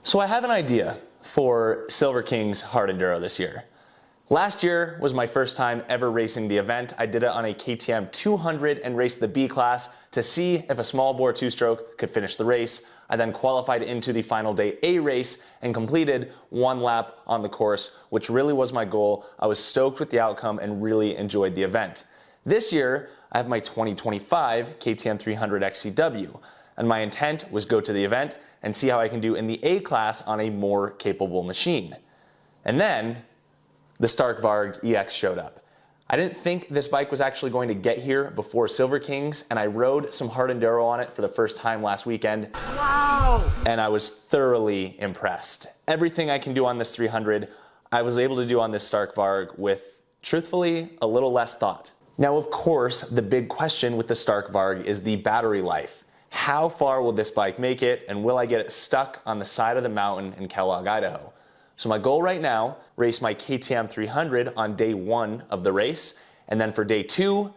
So I have an idea for Silver King's Hard Enduro this year. Last year was my first time ever racing the event. I did it on a KTM 200 and raced the B class to see if a small bore two-stroke could finish the race. I then qualified into the final day A race and completed one lap on the course, which really was my goal. I was stoked with the outcome and really enjoyed the event. This year, I have my 2025 KTM 300 XCW, and my intent was go to the event and see how I can do in the A class on a more capable machine. And then the Stark Varg EX showed up. I didn't think this bike was actually going to get here before Silver King's, and I rode some Hard Enduro on it for the first time last weekend. Wow! And I was thoroughly impressed. Everything I can do on this 300, I was able to do on this Stark Varg with, truthfully, a little less thought. Now, of course, the big question with the Stark Varg is the battery life. How far will this bike make it, and will I get it stuck on the side of the mountain in Kellogg, Idaho? So my goal right now, race my KTM 300 on day 1 of the race, and then for day 2,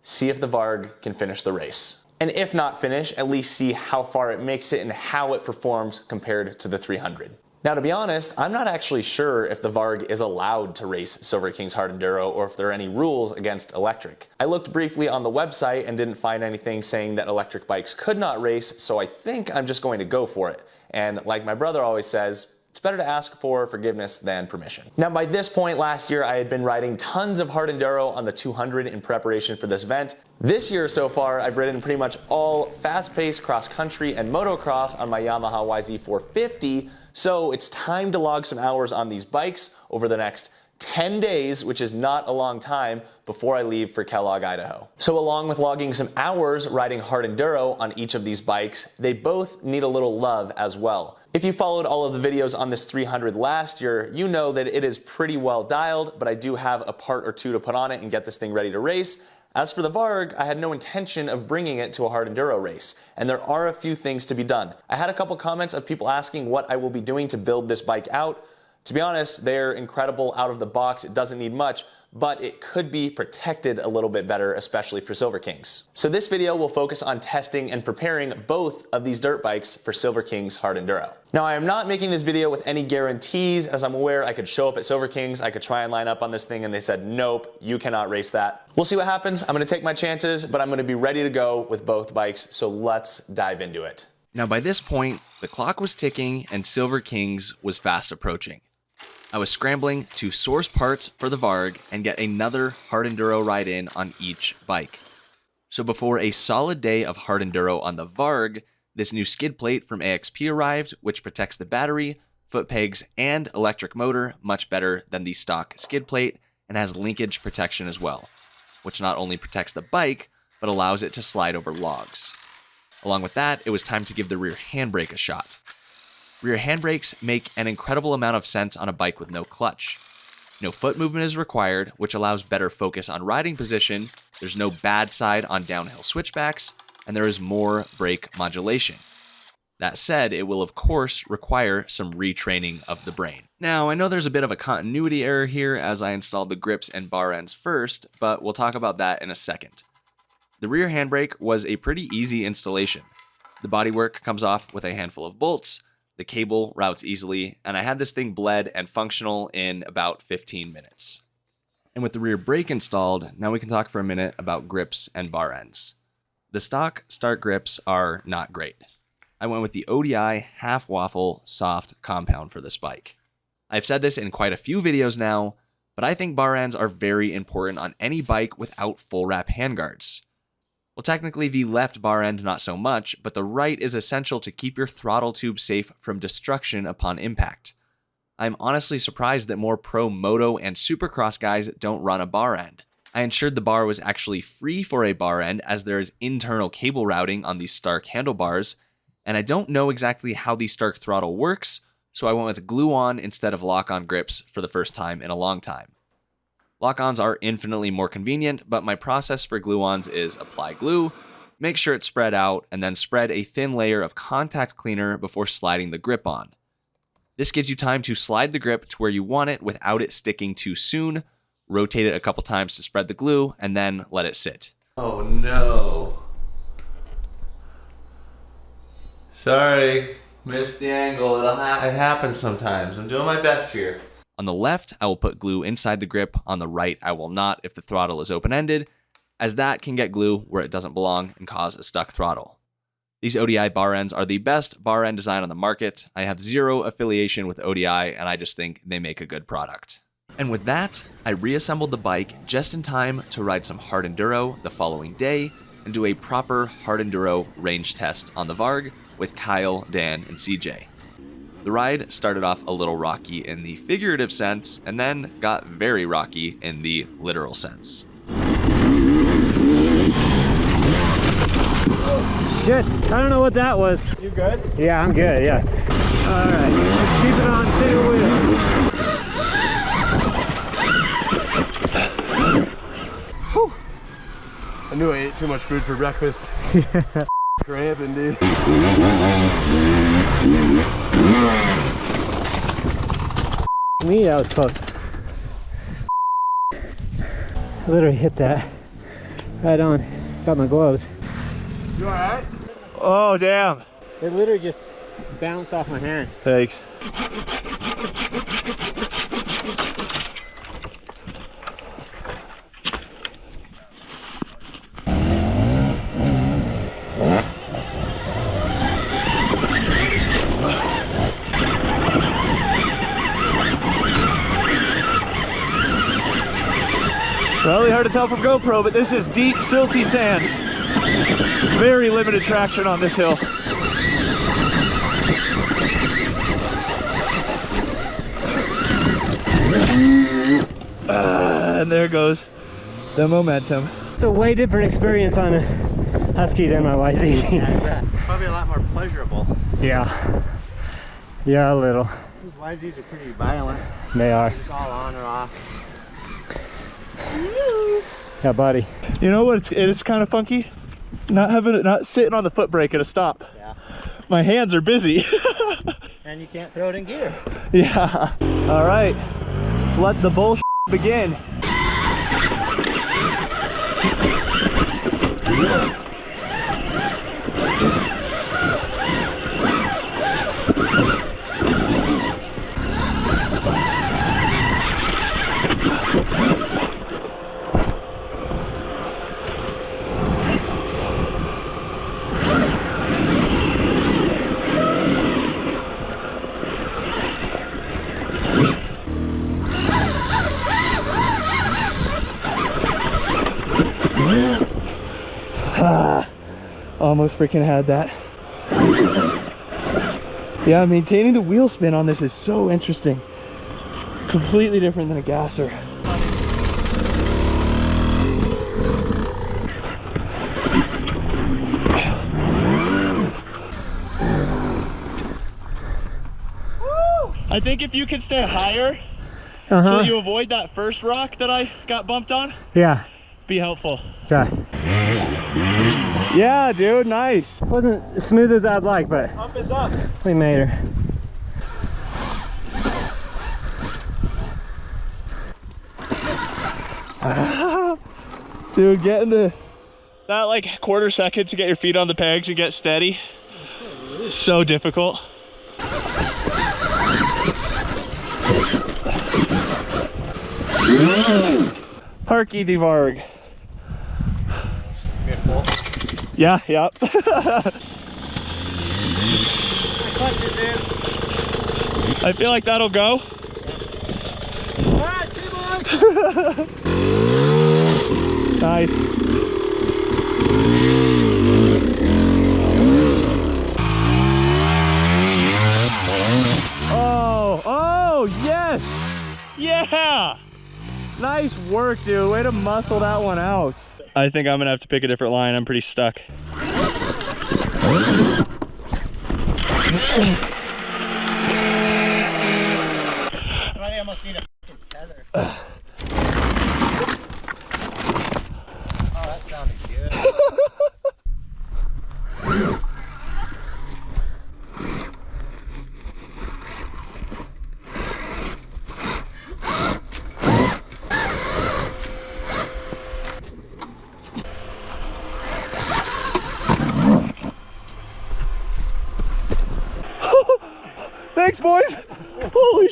see if the Varg can finish the race. And if not finish, at least see how far it makes it and how it performs compared to the 300. Now, to be honest, I'm not actually sure if the Varg is allowed to race Silver King's Hard Enduro or if there are any rules against electric. I looked briefly on the website and didn't find anything saying that electric bikes could not race, so I think I'm just going to go for it. And like my brother always says, it's better to ask for forgiveness than permission. Now, by this point last year, I had been riding tons of Hard Enduro on the 200 in preparation for this event. This year so far, I've ridden pretty much all fast-paced cross-country and motocross on my Yamaha YZ450, so it's time to log some hours on these bikes over the next 10 days, which is not a long time, before I leave for Kellogg, Idaho. So along with logging some hours riding Hard Enduro on each of these bikes, they both need a little love as well. If you followed all of the videos on this 300 last year, you know that it is pretty well dialed, but I do have a part or two to put on it and get this thing ready to race. As for the Varg, I had no intention of bringing it to a Hard Enduro race, and there are a few things to be done. I had a couple comments of people asking what I will be doing to build this bike out. To be honest, they're incredible out of the box. It doesn't need much, but it could be protected a little bit better, especially for Silver King's. So this video will focus on testing and preparing both of these dirt bikes for Silver King's Hard Enduro. Now, I am not making this video with any guarantees, as I'm aware I could show up at Silver King's, I could try and line up on this thing, and they said, nope, you cannot race that. We'll see what happens. I'm gonna take my chances, but I'm gonna be ready to go with both bikes, so let's dive into it. Now, by this point, the clock was ticking and Silver King's was fast approaching. I was scrambling to source parts for the Varg and get another Hard Enduro ride in on each bike. So before a solid day of Hard Enduro on the Varg, this new skid plate from AXP arrived, which protects the battery, foot pegs, and electric motor much better than the stock skid plate, and has linkage protection as well, which not only protects the bike, but allows it to slide over logs. Along with that, it was time to give the rear handbrake a shot. Rear handbrakes make an incredible amount of sense on a bike with no clutch. No foot movement is required, which allows better focus on riding position, there's no bad side on downhill switchbacks, and there is more brake modulation. That said, it will of course require some retraining of the brain. Now, I know there's a bit of a continuity error here as I installed the grips and bar ends first, but we'll talk about that in a second. The rear handbrake was a pretty easy installation. The bodywork comes off with a handful of bolts, the cable routes easily, and I had this thing bled and functional in about 15 minutes. And with the rear brake installed, now we can talk for a minute about grips and bar ends. The stock start grips are not great. I went with the ODI half waffle soft compound for this bike. I've said this in quite a few videos now, but I think bar ends are very important on any bike without full wrap handguards. Well, technically the left bar end not so much, but the right is essential to keep your throttle tube safe from destruction upon impact. I'm honestly surprised that more pro moto and supercross guys don't run a bar end. I ensured the bar was actually free for a bar end as there is internal cable routing on these Stark handlebars, and I don't know exactly how the Stark throttle works, so I went with glue-on instead of lock-on grips for the first time in a long time. Lock-ons are infinitely more convenient, but my process for glue-ons is apply glue, make sure it's spread out, and then spread a thin layer of contact cleaner before sliding the grip on. This gives you time to slide the grip to where you want it without it sticking too soon, rotate it a couple times to spread the glue, and then let it sit. Oh no. Sorry, Missed the angle. It happens sometimes. I'm doing my best here. On the left, I will put glue inside the grip. On the right, I will not if the throttle is open-ended, as that can get glue where it doesn't belong and cause a stuck throttle. These ODI bar ends are the best bar end design on the market. I have zero affiliation with ODI, and I just think they make a good product. And with that, I reassembled the bike just in time to ride some Hard Enduro the following day and do a proper Hard Enduro range test on the Varg with Kyle, Dan, and CJ. The ride started off a little rocky in the figurative sense, and then got very rocky in the literal sense. Shit, I don't know what that was. You good? Yeah, I'm good, yeah. Alright, let's keep it on two wheels. I knew I ate too much food for breakfast. Cramping, dude. To me, that was close. I literally hit that right on. Got my gloves. You alright? Oh, damn. It literally just bounced off my hand. Thanks. Really hard to tell from GoPro, but this is deep, silty sand. Very limited traction on this hill. And there goes the momentum. It's a way different experience on a Husky than my YZ. Yeah, probably a lot more pleasurable. Yeah. Yeah, a little. These YZs are pretty violent. They are. It's all on or off. Yeah, buddy. You know what? It's kind of funky. Not sitting on the foot brake at a stop. Yeah. My hands are busy. And you can't throw it in gear. Yeah. All right. Let the bullshit begin. Almost freaking had that. Yeah, maintaining the wheel spin on this is so interesting. Completely different than a gasser. I think if you can stay higher so that you avoid that first rock that I got bumped on, Yeah. be helpful. Okay. Yeah, dude, nice. Wasn't as smooth as I'd like, but Up is up. we made her. Dude, getting that like quarter second to get your feet on the pegs and get steady is so difficult. Parky the Varg. Yeah, yep. I feel like that'll go. Alright, two boys! Nice. Oh, yes! Yeah! Nice work, dude. Way to muscle that one out. I think I'm gonna have to pick a different line. I'm pretty stuck. I almost need a fucking tether. Oh, that sounded good. Thanks, boys. Holy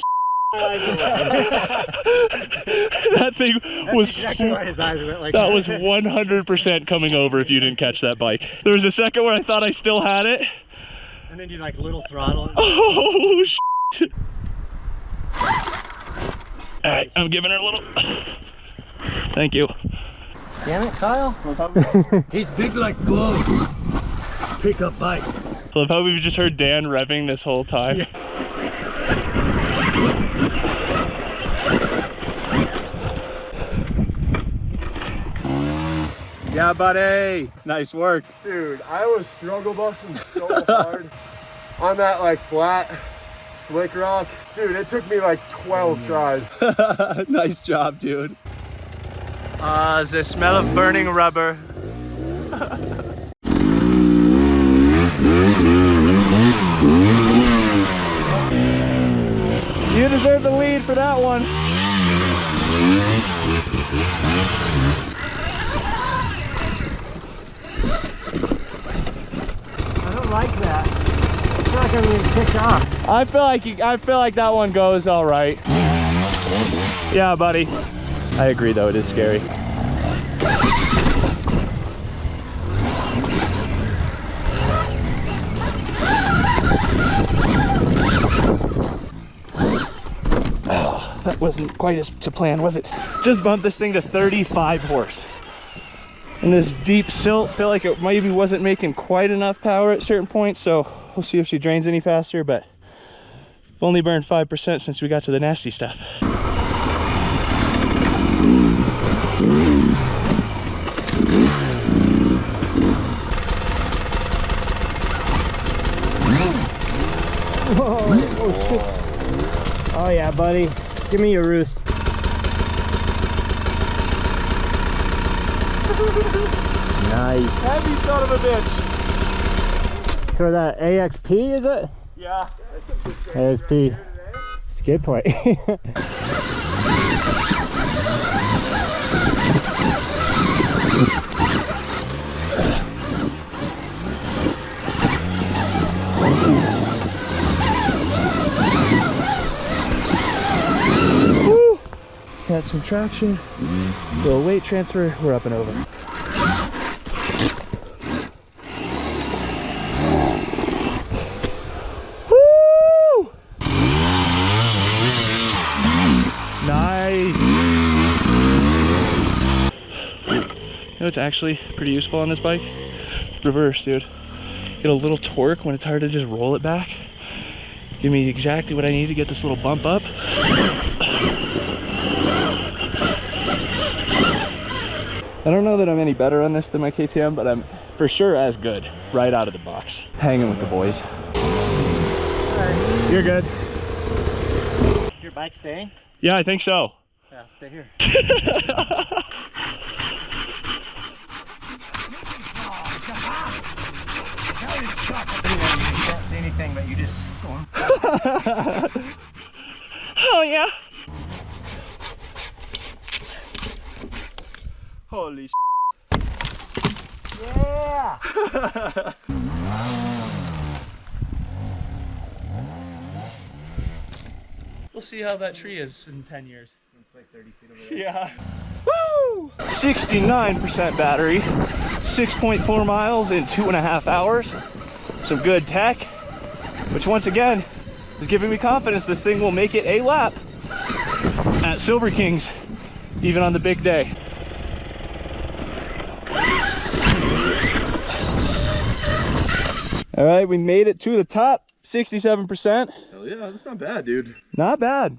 that thing was exactly why his eyes went like that was 100% coming over if you didn't catch that bike. There was a second where I thought I still had it. And then you like little throttle. Oh shit. Alright, I'm giving her a little. Thank you. Damn it, Kyle. He's big like glow. Pickup bike. I love how we've just heard Dan revving this whole time. Yeah. Yeah, buddy. Nice work. Dude, I was struggle busting so hard on that like flat slick rock. Dude, it took me like 12 tries. Nice job, dude. The smell of burning rubber. You deserve the lead for that one. I don't like that. I feel like I'm getting kicked off. I feel like that one goes all right. Yeah, buddy. I agree though, it is scary. Oh, that wasn't quite as to plan, was it? Just bumped this thing to 35 horse. And this deep silt, felt like it maybe wasn't making quite enough power at certain points, so we'll see if she drains any faster, but I've only burned 5% since we got to the nasty stuff. Oh shit. Oh yeah, buddy. Give me your roost. Nice. Heavy son of a bitch. So that AXP, is it? Yeah. AXP skid plate. Woo. Got some traction. Little weight transfer. We're up and over. Woo! Nice. You know what's actually pretty useful on this bike? Reverse, dude. Get a little torque when it's hard to just roll it back. Give me exactly what I need to get this little bump up. I don't know that I'm any better on this than my KTM, but I'm for sure as good right out of the box. Hanging with the boys. You're good. Your bike staying? Yeah, I think so. Yeah, stay here. You can't see anything, but you just storm. Oh yeah. Holy Yeah! We'll see how that tree is in 10 years. It's like 30 feet over there. Yeah. Woo! 69% battery, 6.4 miles in 2.5 hours. Some good tech, which once again is giving me confidence this thing will make it a lap at Silver Kings, even on the big day. All right, we made it to the top, 67%. Hell yeah, that's not bad, dude. Not bad.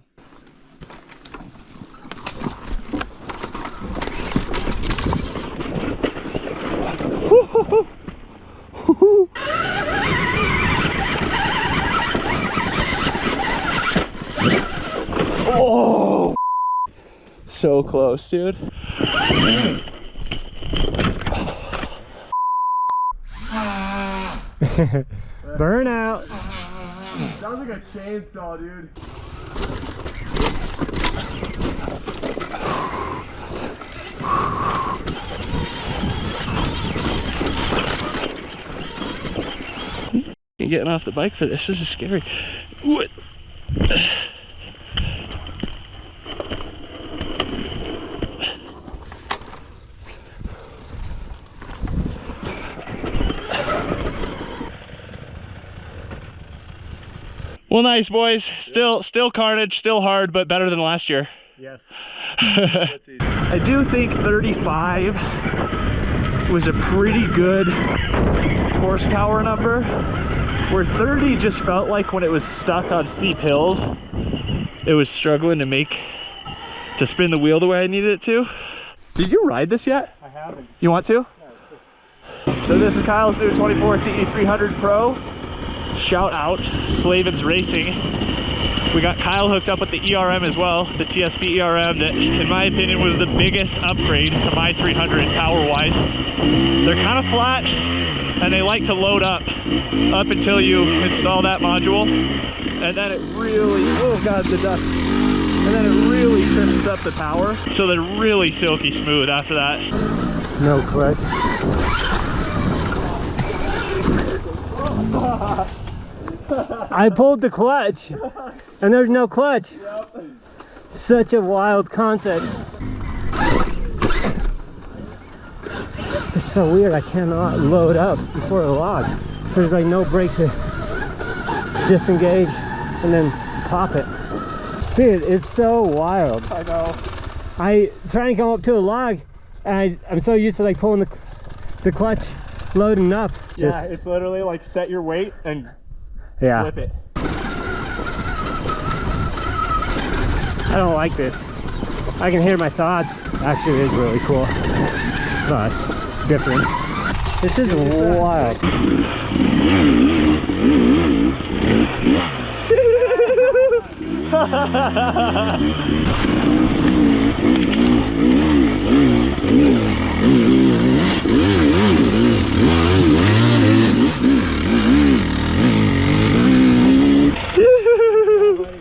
Oh, so close, dude. Burnout. Sounds like a chainsaw, dude. Getting off the bike for this is scary. What? Well, nice, boys. Still carnage, still hard, but better than last year. Yes. I do think 35 was a pretty good horsepower number, where 30 just felt like when it was stuck on steep hills, it was struggling to spin the wheel the way I needed it to. Did you ride this yet? I haven't. You want to? So this is Kyle's new 24 TE300 Pro. Shout out Slavin's Racing. We got Kyle hooked up with the ERM as well, the TSP ERM, that in my opinion was the biggest upgrade to my 300 power wise. They're kind of flat and they like to load up until you install that module, and then it really, oh god, the dust, and then it really crisps up the power, so they're really silky smooth after that. No clutch. I pulled the clutch and there's no clutch. Yep. Such a wild concept. It's so weird, I cannot load up before the log. There's like no brake to disengage and then pop it. Dude, it's so wild. I know. I try and come up to a log and I'm so used to like pulling the clutch, loading up. Yeah, it's literally like set your weight and yeah. flip it. I don't like this. I can hear my thoughts. Actually, it is really cool, but different. This is wild.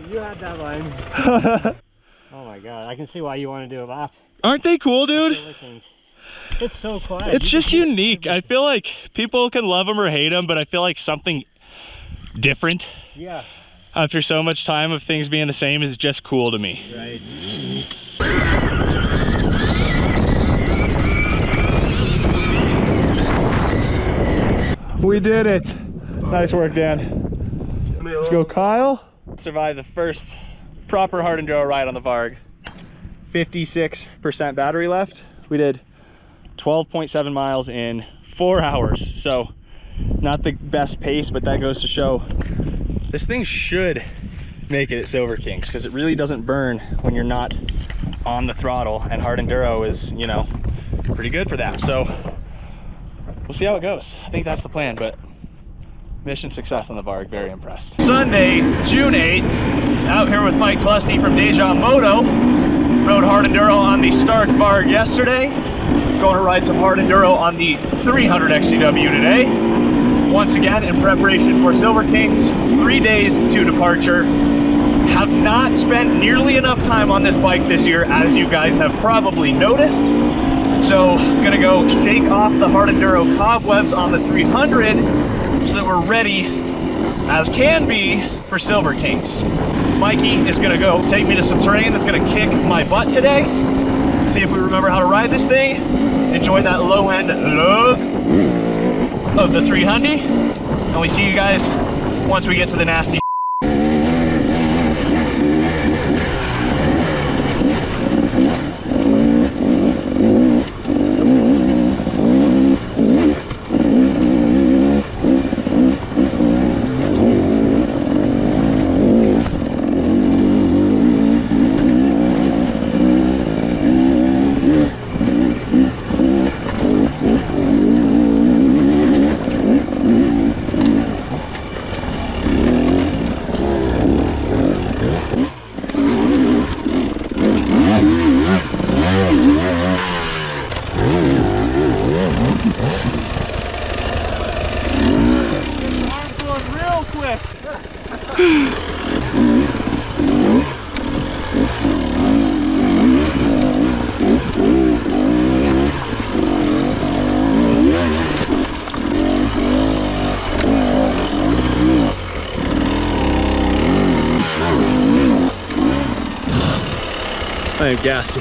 You had that line. Oh my god, I can see why you want to do a lap. Aren't they cool, dude? It's so quiet. It's just unique. I feel like people can love them or hate them, but I feel like something different Yeah. after so much time of things being the same is just cool to me. Right. We did it. Nice work, Dan. Let's go, Kyle. Survived the first proper hard enduro ride on the Varg. 56% battery left. We did 12.7 miles in 4 hours. So not the best pace, but that goes to show this thing should make it at Silver Kings, because it really doesn't burn when you're not on the throttle, and hard enduro is, you know, pretty good for that. So we'll see how it goes. I think that's the plan, but mission success on the Varg, very impressed. Sunday, June 8th, out here with Mike Tlesty from Deja Moto. Rode hard enduro on the Stark Varg yesterday. Going to ride some hard enduro on the 300 XCW today. Once again, in preparation for Silver Kings, 3 days to departure. Have not spent nearly enough time on this bike this year, as you guys have probably noticed. So, gonna go shake off the hard enduro cobwebs on the 300 so that we're ready as can be for Silver Kings. Mikey is gonna go take me to some terrain that's gonna kick my butt today. See if we remember how to ride this thing. Enjoy that low end love of the 300. And we see you guys once we get to the nasty. I am gassed.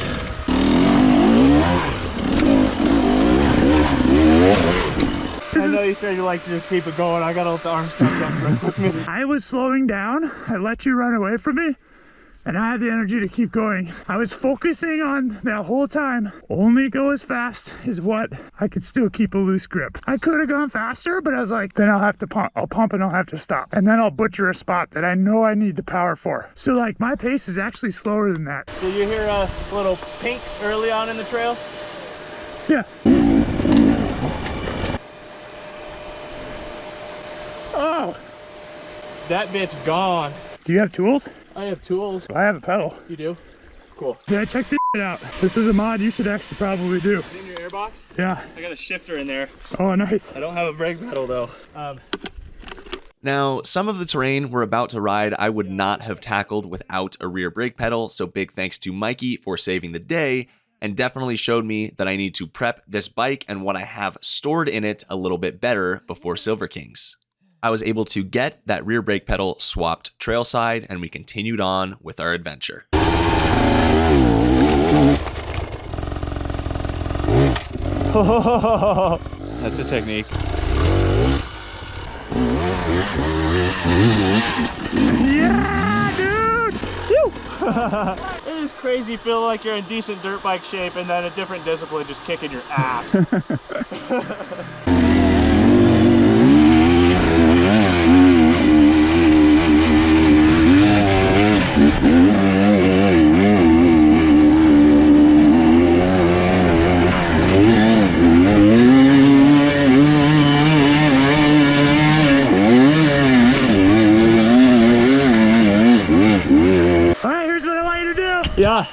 I know you said you like to just keep it going. I gotta let the arms come up real quick. I was slowing down. I let you run away from me, and I had the energy to keep going. I was focusing on that whole time. Only go as fast as what I could still keep a loose grip. I could have gone faster, but I was like, then I'll have to pump. I'll pump and I'll have to stop. And then I'll butcher a spot that I know I need the power for. So like my pace is actually slower than that. Did you hear a little pink early on in the trail? Yeah. Oh, That bitch gone. do you have tools? I have tools. I have a pedal. You do? Cool. Yeah, check this out. This is a mod you should actually probably do. In your airbox? Yeah. I got a shifter in there. Oh, nice. I don't have a brake pedal though. Now, some of the terrain we're about to ride I would not have tackled without a rear brake pedal, so big thanks to Mikey for saving the day, and definitely showed me that I need to prep this bike and what I have stored in it a little bit better before Silver Kings. I was able to get that rear brake pedal swapped trailside, and we continued on with our adventure. That's a technique. Yeah, dude! It is crazy feeling like you're in decent dirt bike shape and then a different discipline just kicking your ass. All right, here's what I want you to do. Yeah.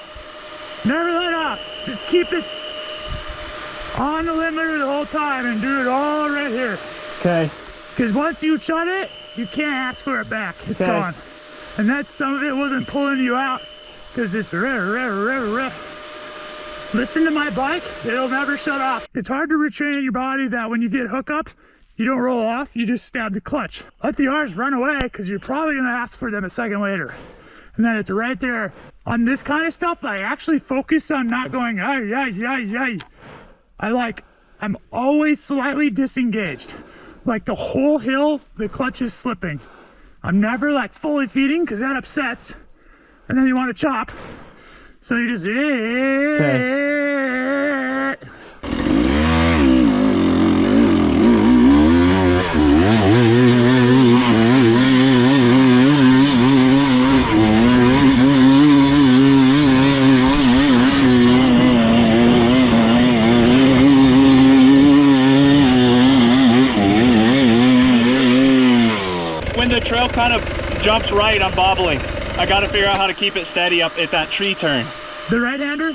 Never let off. Just keep it on the limiter the whole time and do it all right here. Okay. Because once you shut it, you can't ask for it back. It's Okay. gone. And that's some of it wasn't pulling you out because it's Listen to my bike, it'll never shut off. It's hard to retrain your body that when you get hookup, you don't roll off, you just stab the clutch. Let the R's run away because you're probably gonna ask for them a second later. And then it's right there. On this kind of stuff, I actually focus on not going, ay, ay, ay, ay. I'm always slightly disengaged. Like the whole hill, the clutch is slipping. I'm never like fully feeding because that upsets. And then you want to chop. So you just, When the trail kind of jumps right, I'm bobbling. I got to figure out how to keep it steady up at that tree turn. The right-hander?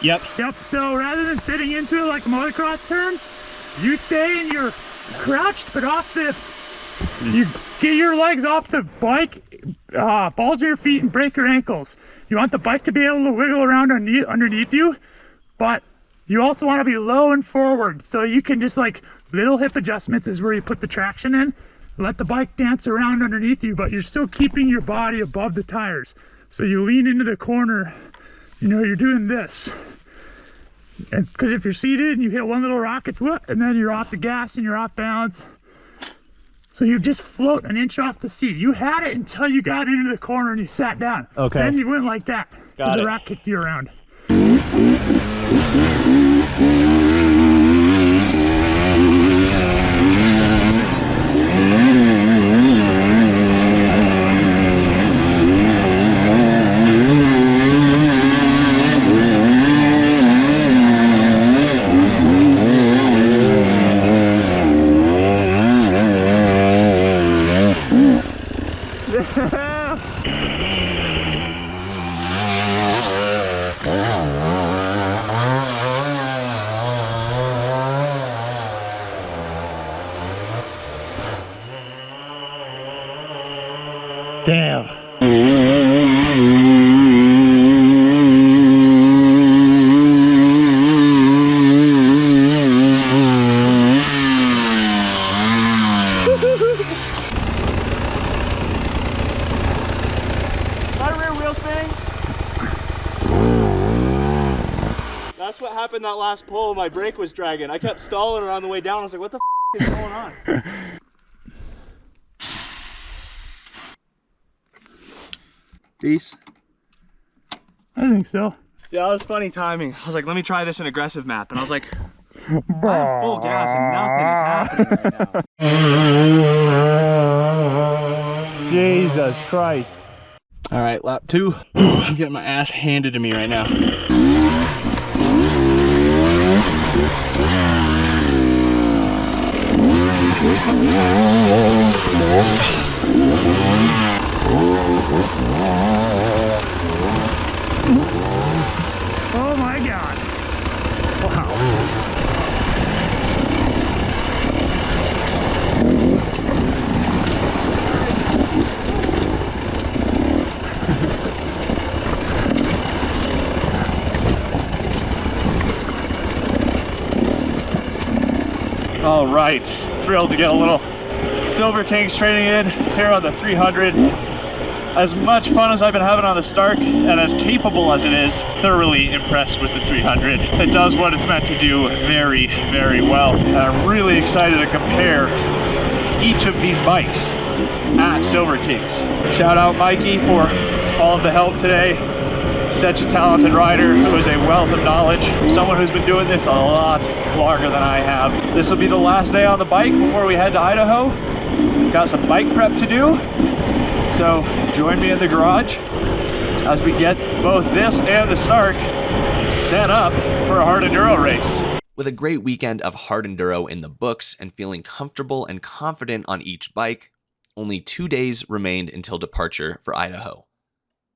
Yep. Yep, so rather than sitting into it like a motocross turn, you stay and you're crouched, but off the, you get your legs off the bike, balls of your feet and break your ankles. You want the bike to be able to wiggle around underneath you, but you also want to be low and forward. So you can just like, little hip adjustments is where you put the traction in. Let the bike dance around underneath you, but you're still keeping your body above the tires. So you lean into the corner, you know, you're doing this. And because if you're seated and you hit one little rock, it's whoop, and then you're off the gas and you're off balance. So you just float an inch off the seat. You had it until you got into the corner and you sat down. Okay. Then you went like that because the it. rock kicked you around. Damn. My rear wheel spinning. That's what happened that last pull. My brake was dragging. I kept stalling around the way down. I was like, what the is going on? Peace. I think so. Yeah, that was funny timing. I was like, let me try this in aggressive map. And I was like, I'm full gas and nothing is happening right now. Jesus Christ. All right, lap 2. I'm getting my ass handed to me right now. Oh my God. Wow. All right, thrilled to get a little Silver Kings training in here on the 300. As much fun as I've been having on the Stark, and as capable as it is, thoroughly impressed with the 300. It does what it's meant to do very, very well. And I'm really excited to compare each of these bikes at Silver Kings. Shout out Mikey for all of the help today. Such a talented rider who is a wealth of knowledge. Someone who's been doing this a lot longer than I have. This will be the last day on the bike before we head to Idaho. We've got some bike prep to do. So join me in the garage as we get both this and the Stark set up for a Hard Enduro race. With a great weekend of Hard Enduro in the books and feeling comfortable and confident on each bike, only 2 days remained until departure for Idaho.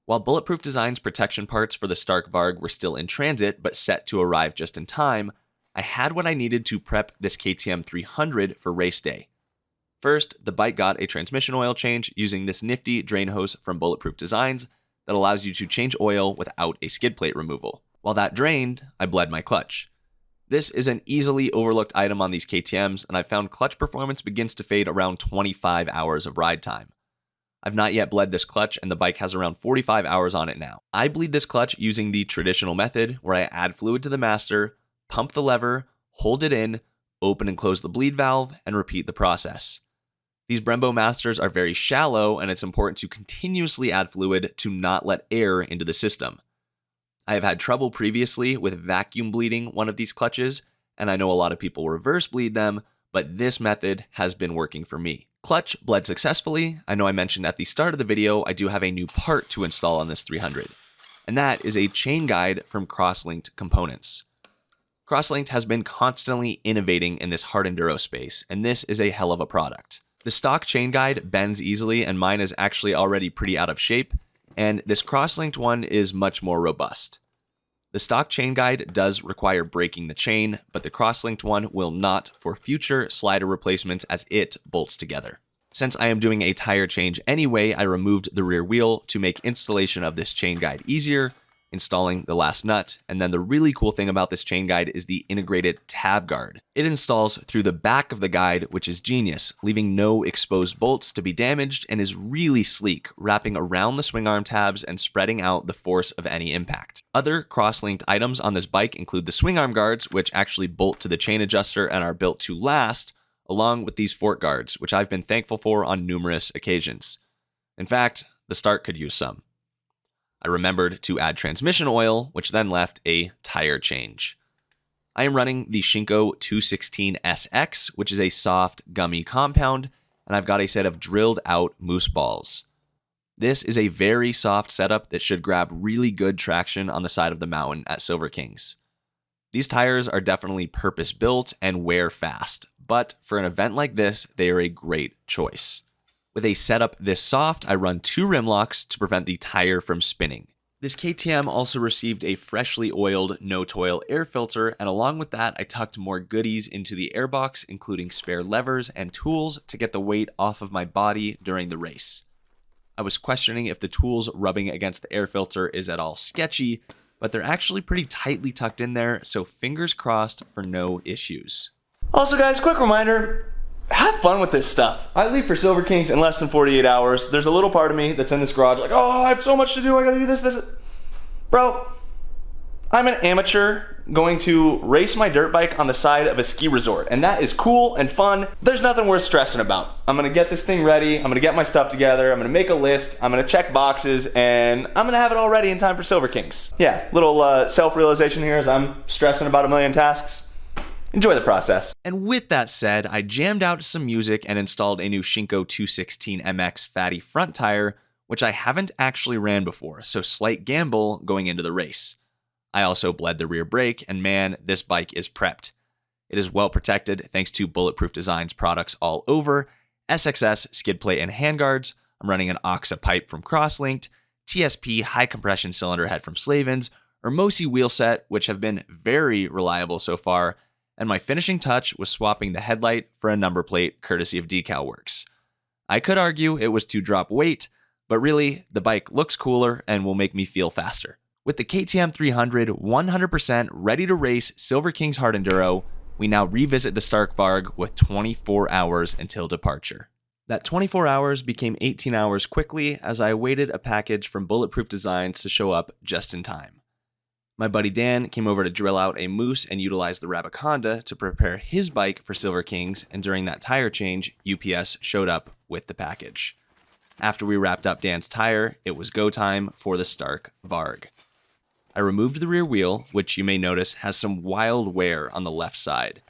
While Bulletproof Design's protection parts for the Stark Varg were still in transit but set to arrive just in time, I had what I needed to prep this KTM 300 for race day. First, the bike got a transmission oil change using this nifty drain hose from Bulletproof Designs that allows you to change oil without a skid plate removal. While that drained, I bled my clutch. This is an easily overlooked item on these KTMs, and I found clutch performance begins to fade around 25 hours of ride time. I've not yet bled this clutch, and the bike has around 45 hours on it now. I bleed this clutch using the traditional method, where I add fluid to the master, pump the lever, hold it in, open and close the bleed valve, and repeat the process. These Brembo masters are very shallow, and it's important to continuously add fluid to not let air into the system. I have had trouble previously with vacuum bleeding one of these clutches, and I know a lot of people reverse bleed them, but this method has been working for me. Clutch bled successfully. I know I mentioned at the start of the video, I do have a new part to install on this 300, and that is a chain guide from Crosslinked Components. Crosslinked has been constantly innovating in this hard enduro space, and this is a hell of a product. The stock chain guide bends easily, and mine is actually already pretty out of shape, and this cross-linked one is much more robust. The stock chain guide does require breaking the chain, but the cross-linked one will not for future slider replacements as it bolts together. Since I am doing a tire change anyway, I removed the rear wheel to make installation of this chain guide easier, installing the last nut, and then the really cool thing about this chain guide is the integrated tab guard. It installs through the back of the guide, which is genius, leaving no exposed bolts to be damaged, and is really sleek, wrapping around the swing arm tabs and spreading out the force of any impact. Other cross-linked items on this bike include the swing arm guards, which actually bolt to the chain adjuster and are built to last, along with these fork guards, which I've been thankful for on numerous occasions. In fact, the Stark could use some. I remembered to add transmission oil, which then left a tire change. I am running the Shinko 216SX, which is a soft, gummy compound, and I've got a set of drilled out moose balls. This is a very soft setup that should grab really good traction on the side of the mountain at Silver Kings. These tires are definitely purpose-built and wear fast, but for an event like this, they are a great choice. With a setup this soft, I run 2 rim locks to prevent the tire from spinning. This KTM also received a freshly oiled no-toil air filter, and along with that, I tucked more goodies into the airbox, including spare levers and tools to get the weight off of my body during the race. I was questioning if the tools rubbing against the air filter is at all sketchy, but they're actually pretty tightly tucked in there, so fingers crossed for no issues. Also guys, quick reminder, have fun with this stuff. I leave for Silver Kings in less than 48 hours. There's a little part of me that's in this garage like, oh, I have so much to do, I gotta do this. Bro, I'm an amateur going to race my dirt bike on the side of a ski resort, and that is cool and fun. There's nothing worth stressing about. I'm gonna get this thing ready, I'm gonna get my stuff together, I'm gonna make a list, I'm gonna check boxes, and I'm gonna have it all ready in time for Silver Kings. Yeah, little self-realization here as I'm stressing about a million tasks. Enjoy the process. And with that said, I jammed out some music and installed a new Shinko 216 MX fatty front tire, which I haven't actually ran before, so slight gamble going into the race. I also bled the rear brake, and man, this bike is prepped. It is well protected thanks to Bulletproof Designs products all over, SXS skid plate and handguards. I'm running an Oxa pipe from Crosslinked, TSP high compression cylinder head from Slavens, Hermosi wheel set, which have been very reliable so far, and my finishing touch was swapping the headlight for a number plate courtesy of Decal Works. I could argue it was to drop weight, but really, the bike looks cooler and will make me feel faster. With the KTM 300 100% ready to race Silver Kings Hard Enduro, we now revisit the Stark Varg with 24 hours until departure. That 24 hours became 18 hours quickly as I awaited a package from Bulletproof Designs to show up just in time. My buddy Dan came over to drill out a moose and utilize the Rabbit Honda to prepare his bike for Silver Kings, and during that tire change, UPS showed up with the package. After we wrapped up Dan's tire, it was go time for the Stark Varg. I removed the rear wheel, which you may notice has some wild wear on the left side.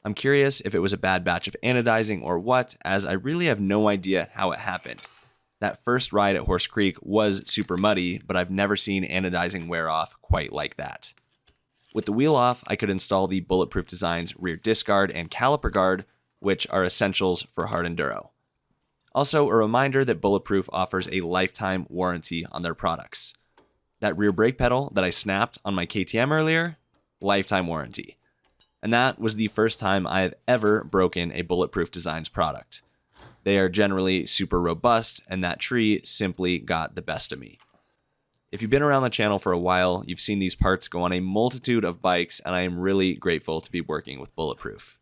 I'm curious if it was a bad batch of anodizing or what, as I really have no idea how it happened. That first ride at Horse Creek was super muddy, but I've never seen anodizing wear off quite like that. With the wheel off, I could install the Bulletproof Designs rear disc guard and caliper guard, which are essentials for Hard Enduro. Also, a reminder that Bulletproof offers a lifetime warranty on their products. That rear brake pedal that I snapped on my KTM earlier, lifetime warranty. And that was the first time I've ever broken a Bulletproof Designs product. They are generally super robust, and that tree simply got the best of me. If you've been around the channel for a while, you've seen these parts go on a multitude of bikes, and I am really grateful to be working with Bulletproof.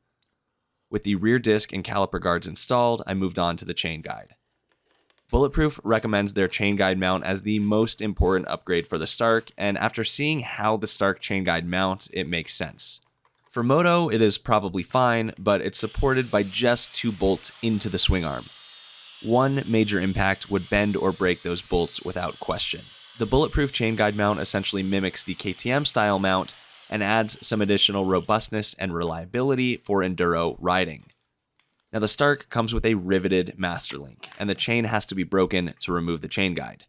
With the rear disc and caliper guards installed, I moved on to the chain guide. Bulletproof recommends their chain guide mount as the most important upgrade for the Stark, and after seeing how the Stark chain guide mounts, it makes sense. For moto, it is probably fine, but it's supported by just 2 bolts into the swing arm. One major impact would bend or break those bolts without question. The Bulletproof chain guide mount essentially mimics the KTM style mount and adds some additional robustness and reliability for enduro riding. Now the Stark comes with a riveted master link, and the chain has to be broken to remove the chain guide.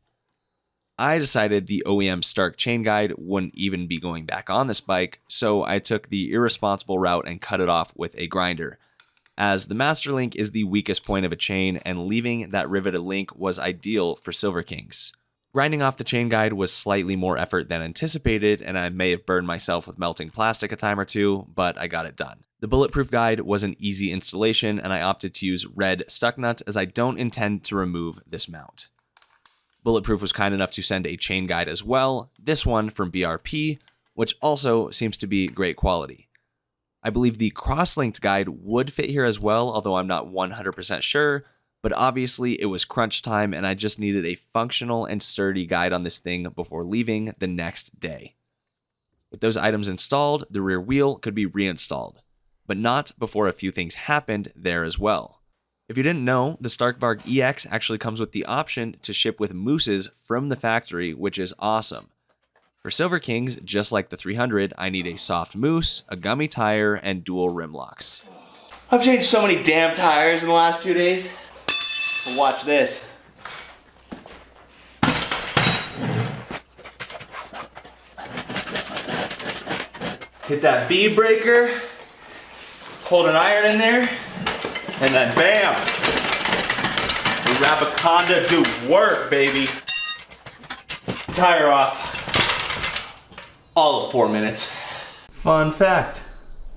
I decided the OEM Stark chain guide wouldn't even be going back on this bike, so I took the irresponsible route and cut it off with a grinder, as the master link is the weakest point of a chain, and leaving that riveted link was ideal for Silver Kings. Grinding off the chain guide was slightly more effort than anticipated, and I may have burned myself with melting plastic a time or two, but I got it done. The Bulletproof guide was an easy installation, and I opted to use red stuck nuts as I don't intend to remove this mount. Bulletproof was kind enough to send a chain guide as well, this one from BRP, which also seems to be great quality. I believe the cross-linked guide would fit here as well, although I'm not 100% sure, but obviously it was crunch time and I just needed a functional and sturdy guide on this thing before leaving the next day. With those items installed, the rear wheel could be reinstalled, but not before a few things happened there as well. If you didn't know, the Stark Varg EX actually comes with the option to ship with mooses from the factory, which is awesome. For Silver Kings, just like the 300, I need a soft moose, a gummy tire, and dual rim locks. I've changed so many damn tires in the last 2 days. Watch this. Hit that bead breaker, hold an iron in there, and then bam! The Rabbit Honda do work, baby. Tire off. All of 4 minutes. Fun fact,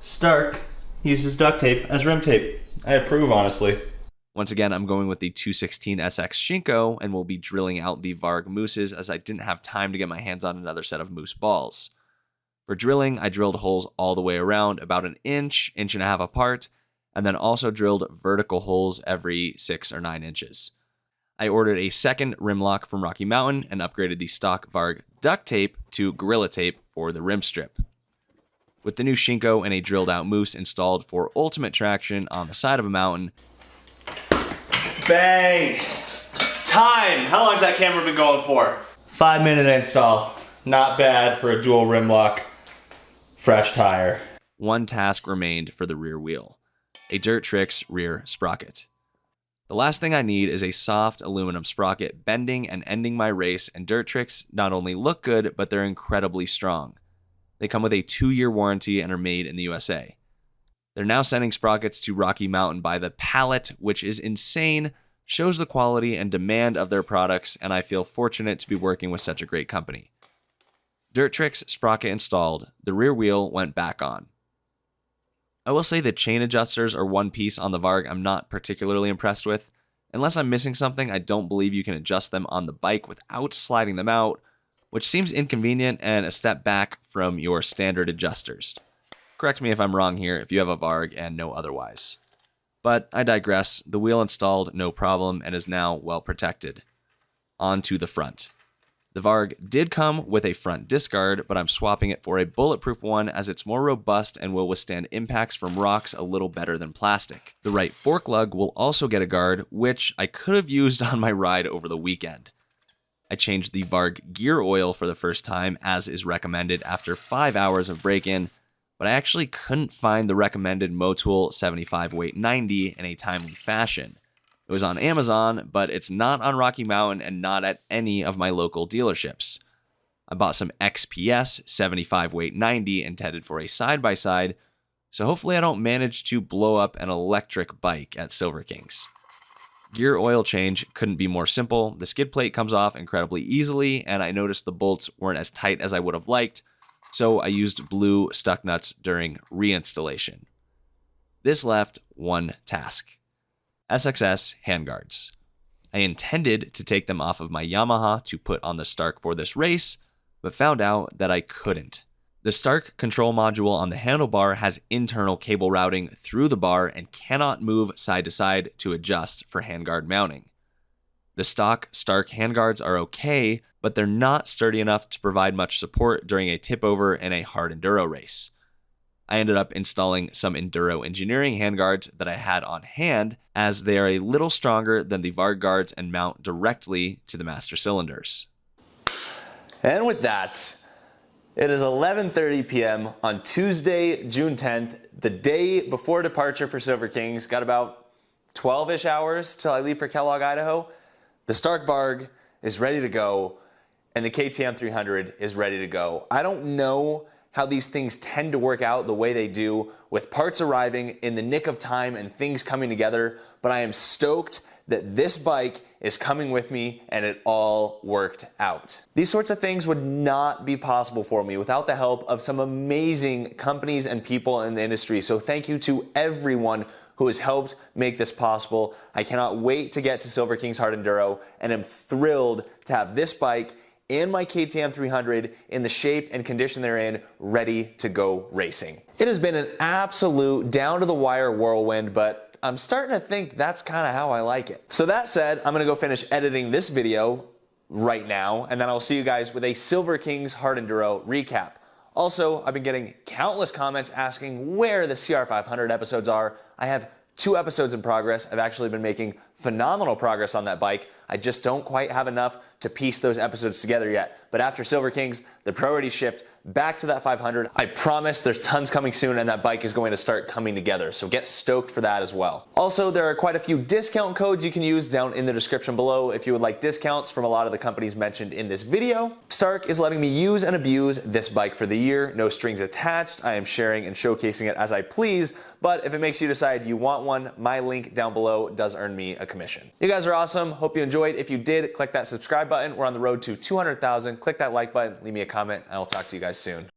Stark uses duct tape as rim tape. I approve, honestly. Once again, I'm going with the 216 SX Shinko, and we'll be drilling out the Varg mooses as I didn't have time to get my hands on another set of moose balls. For drilling, I drilled holes all the way around, about an inch and a half apart, and then also drilled vertical holes every 6 or 9 inches. I ordered a second rim lock from Rocky Mountain and upgraded the stock Varg duct tape to Gorilla Tape for the rim strip. With the new Shinko and a drilled out moose installed for ultimate traction on the side of a mountain. Bang! Time! How long has that camera been going for? 5-minute install. Not bad for a dual rim lock. Fresh tire. One task remained for the rear wheel, a Dirt Tricks rear sprocket. The last thing I need is a soft aluminum sprocket bending and ending my race, and Dirt Tricks not only look good, but they're incredibly strong. They come with a 2-year warranty and are made in the USA. They're now sending sprockets to Rocky Mountain by the pallet, which is insane, shows the quality and demand of their products, and I feel fortunate to be working with such a great company. Dirt Tricks sprocket installed, the rear wheel went back on. I will say the chain adjusters are one piece on the Varg I'm not particularly impressed with. Unless I'm missing something, I don't believe you can adjust them on the bike without sliding them out, which seems inconvenient and a step back from your standard adjusters. Correct me if I'm wrong here if you have a Varg and know otherwise. But I digress, the wheel installed no problem and is now well protected. On to the front. The Varg did come with a front disc guard, but I'm swapping it for a bulletproof one as it's more robust and will withstand impacts from rocks a little better than plastic. The right fork lug will also get a guard, which I could have used on my ride over the weekend. I changed the Varg gear oil for the first time, as is recommended after 5 hours of break-in, but I actually couldn't find the recommended Motul 75 weight 90 in a timely fashion. It was on Amazon, but it's not on Rocky Mountain and not at any of my local dealerships. I bought some XPS 75 weight 90 intended for a side-by-side, so hopefully I don't manage to blow up an electric bike at Silver Kings. Gear oil change couldn't be more simple. The skid plate comes off incredibly easily, and I noticed the bolts weren't as tight as I would have liked, so I used blue stuck nuts during reinstallation. This left one task. SXS handguards. I intended to take them off of my Yamaha to put on the Stark for this race, but found out that I couldn't. The Stark control module on the handlebar has internal cable routing through the bar and cannot move side to side to adjust for handguard mounting. The stock Stark handguards are okay, but they're not sturdy enough to provide much support during a tip over in a hard enduro race. I ended up installing some enduro engineering handguards that I had on hand, as they are a little stronger than the Varg guards and mount directly to the master cylinders. And with that, it is 11:30 p.m. on Tuesday, June 10th, the day before departure for Silver Kings. Got about 12-ish hours till I leave for Kellogg, Idaho. The Stark Varg is ready to go, and the KTM 300 is ready to go. I don't know how these things tend to work out the way they do, with parts arriving in the nick of time and things coming together, but I am stoked that this bike is coming with me and it all worked out. These sorts of things would not be possible for me without the help of some amazing companies and people in the industry. So thank you to everyone who has helped make this possible. I cannot wait to get to Silver Kings Hard Enduro, and I'm thrilled to have this bike and my KTM 300 in the shape and condition they're in, ready to go racing. It has been an absolute down-to-the-wire whirlwind, but I'm starting to think that's kind of how I like it. So that said, I'm gonna go finish editing this video right now, and then I'll see you guys with a Silver Kings Hard Enduro recap. Also, I've been getting countless comments asking where the CR500 episodes are. I have 2 episodes in progress. I've actually been making phenomenal progress on that bike. I just don't quite have enough to piece those episodes together yet. But after Silver Kings, the priorities shift back to that 500. I promise there's tons coming soon, and that bike is going to start coming together. So get stoked for that as well. Also, there are quite a few discount codes you can use down in the description below if you would like discounts from a lot of the companies mentioned in this video. Stark is letting me use and abuse this bike for the year. No strings attached. I am sharing and showcasing it as I please. But if it makes you decide you want one, my link down below does earn me a commission. You guys are awesome. Hope you enjoyed. If you did, click that subscribe button. We're on the road to 200,000. Click that like button, leave me a comment, and I'll talk to you guys soon.